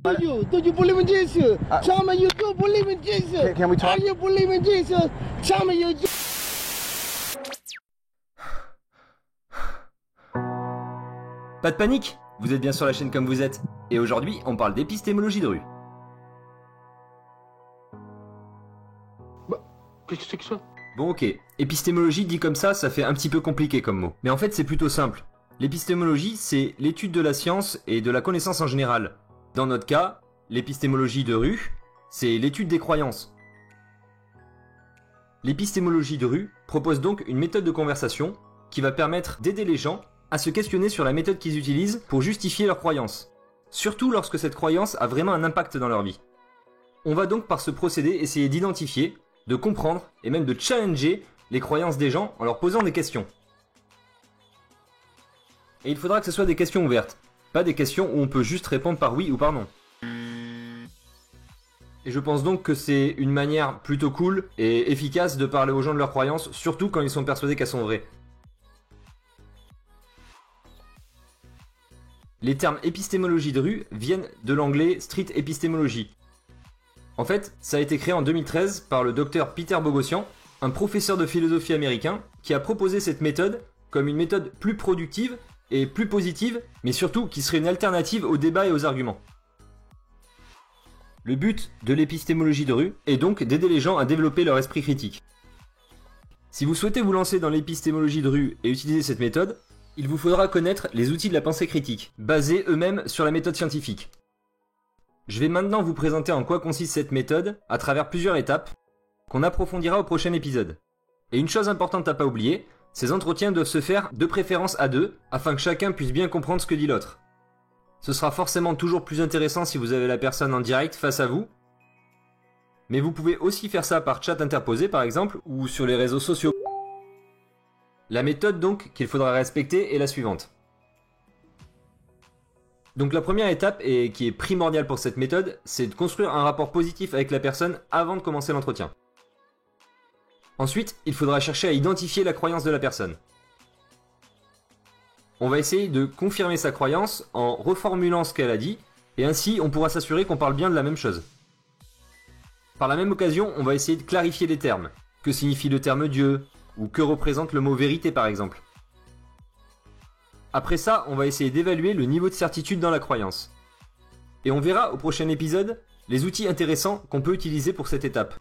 Do you believe in Jesus? Tell me you do believe in Jesus. Can we talk? Are you believe in Jesus? Tell me you do. Pas de panique, vous êtes bien sur la chaîne Comme Vous Êtes, et aujourd'hui on parle d'épistémologie de rue. Qu'est-ce que c'est que ça? Bon ok, épistémologie dit comme ça fait un petit peu compliqué comme mot. Mais en fait c'est plutôt simple. L'épistémologie c'est l'étude de la science et de la connaissance en général. Dans notre cas, l'épistémologie de rue, c'est l'étude des croyances. L'épistémologie de rue propose donc une méthode de conversation qui va permettre d'aider les gens à se questionner sur la méthode qu'ils utilisent pour justifier leurs croyances. Surtout lorsque cette croyance a vraiment un impact dans leur vie. On va donc par ce procédé essayer d'identifier, de comprendre et même de challenger les croyances des gens en leur posant des questions. Et il faudra que ce soit des questions ouvertes, pas des questions où on peut juste répondre par oui ou par non. Et je pense donc que c'est une manière plutôt cool et efficace de parler aux gens de leurs croyances, surtout quand ils sont persuadés qu'elles sont vraies. Les termes épistémologie de rue viennent de l'anglais street epistemology. En fait, ça a été créé en 2013 par le docteur Peter Boghossian, un professeur de philosophie américain, qui a proposé cette méthode comme une méthode plus productive et plus positive, mais surtout qui serait une alternative aux débats et aux arguments. Le but de l'épistémologie de rue est donc d'aider les gens à développer leur esprit critique. Si vous souhaitez vous lancer dans l'épistémologie de rue et utiliser cette méthode, il vous faudra connaître les outils de la pensée critique, basés eux-mêmes sur la méthode scientifique. Je vais maintenant vous présenter en quoi consiste cette méthode à travers plusieurs étapes, qu'on approfondira au prochain épisode. Et une chose importante à pas oublier, ces entretiens doivent se faire de préférence à deux, afin que chacun puisse bien comprendre ce que dit l'autre. Ce sera forcément toujours plus intéressant si vous avez la personne en direct face à vous, mais vous pouvez aussi faire ça par chat interposé par exemple, ou sur les réseaux sociaux. La méthode donc qu'il faudra respecter est la suivante. Donc la première étape, et qui est primordiale pour cette méthode, c'est de construire un rapport positif avec la personne avant de commencer l'entretien. Ensuite, il faudra chercher à identifier la croyance de la personne. On va essayer de confirmer sa croyance en reformulant ce qu'elle a dit, et ainsi on pourra s'assurer qu'on parle bien de la même chose. Par la même occasion, on va essayer de clarifier les termes. Que signifie le terme Dieu ? Ou que représente le mot vérité par exemple. Après ça, on va essayer d'évaluer le niveau de certitude dans la croyance. Et on verra au prochain épisode les outils intéressants qu'on peut utiliser pour cette étape.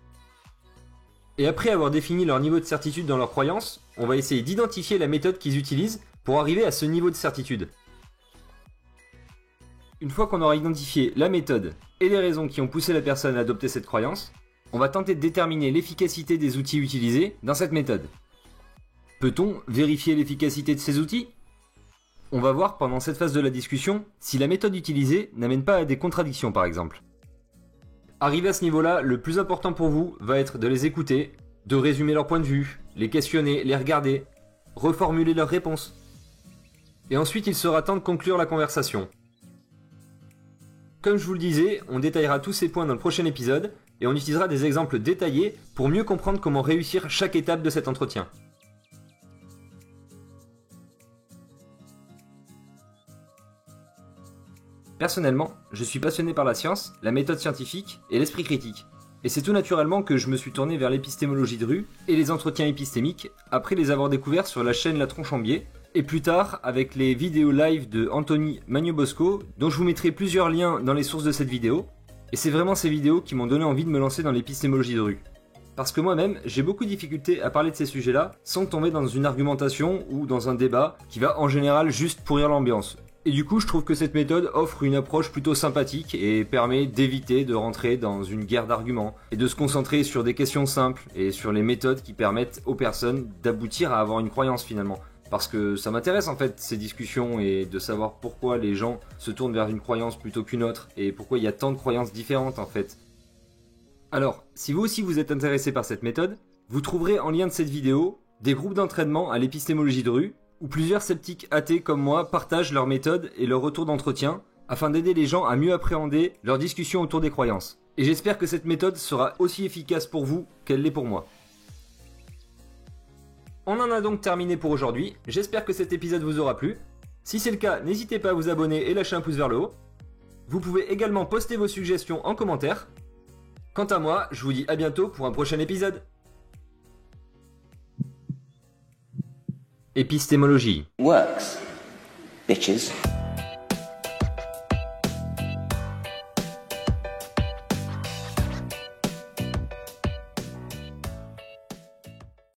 Et après avoir défini leur niveau de certitude dans leur croyance, on va essayer d'identifier la méthode qu'ils utilisent pour arriver à ce niveau de certitude. Une fois qu'on aura identifié la méthode et les raisons qui ont poussé la personne à adopter cette croyance, on va tenter de déterminer l'efficacité des outils utilisés dans cette méthode. Peut-on vérifier l'efficacité de ces outils ? On va voir pendant cette phase de la discussion si la méthode utilisée n'amène pas à des contradictions par exemple. Arrivé à ce niveau-là, le plus important pour vous va être de les écouter, de résumer leur point de vue, les questionner, les regarder, reformuler leurs réponses. Et ensuite il sera temps de conclure la conversation. Comme je vous le disais, on détaillera tous ces points dans le prochain épisode et on utilisera des exemples détaillés pour mieux comprendre comment réussir chaque étape de cet entretien. Personnellement, je suis passionné par la science, la méthode scientifique et l'esprit critique. Et c'est tout naturellement que je me suis tourné vers l'épistémologie de rue et les entretiens épistémiques après les avoir découverts sur la chaîne La Tronche en Biais, et plus tard avec les vidéos live de Anthony Magnobosco, dont je vous mettrai plusieurs liens dans les sources de cette vidéo. Et c'est vraiment ces vidéos qui m'ont donné envie de me lancer dans l'épistémologie de rue. Parce que moi-même, j'ai beaucoup de difficultés à parler de ces sujets-là sans tomber dans une argumentation ou dans un débat qui va en général juste pourrir l'ambiance. Et du coup, je trouve que cette méthode offre une approche plutôt sympathique et permet d'éviter de rentrer dans une guerre d'arguments et de se concentrer sur des questions simples et sur les méthodes qui permettent aux personnes d'aboutir à avoir une croyance finalement. Parce que ça m'intéresse en fait ces discussions et de savoir pourquoi les gens se tournent vers une croyance plutôt qu'une autre et pourquoi il y a tant de croyances différentes en fait. Alors, si vous aussi vous êtes intéressé par cette méthode, vous trouverez en lien de cette vidéo des groupes d'entraînement à l'épistémologie de rue où plusieurs sceptiques athées comme moi partagent leurs méthodes et leurs retours d'entretien afin d'aider les gens à mieux appréhender leurs discussions autour des croyances. Et j'espère que cette méthode sera aussi efficace pour vous qu'elle l'est pour moi. On en a donc terminé pour aujourd'hui, j'espère que cet épisode vous aura plu. Si c'est le cas, n'hésitez pas à vous abonner et lâcher un pouce vers le haut. Vous pouvez également poster vos suggestions en commentaire. Quant à moi, je vous dis à bientôt pour un prochain épisode. Épistémologie. Works, bitches.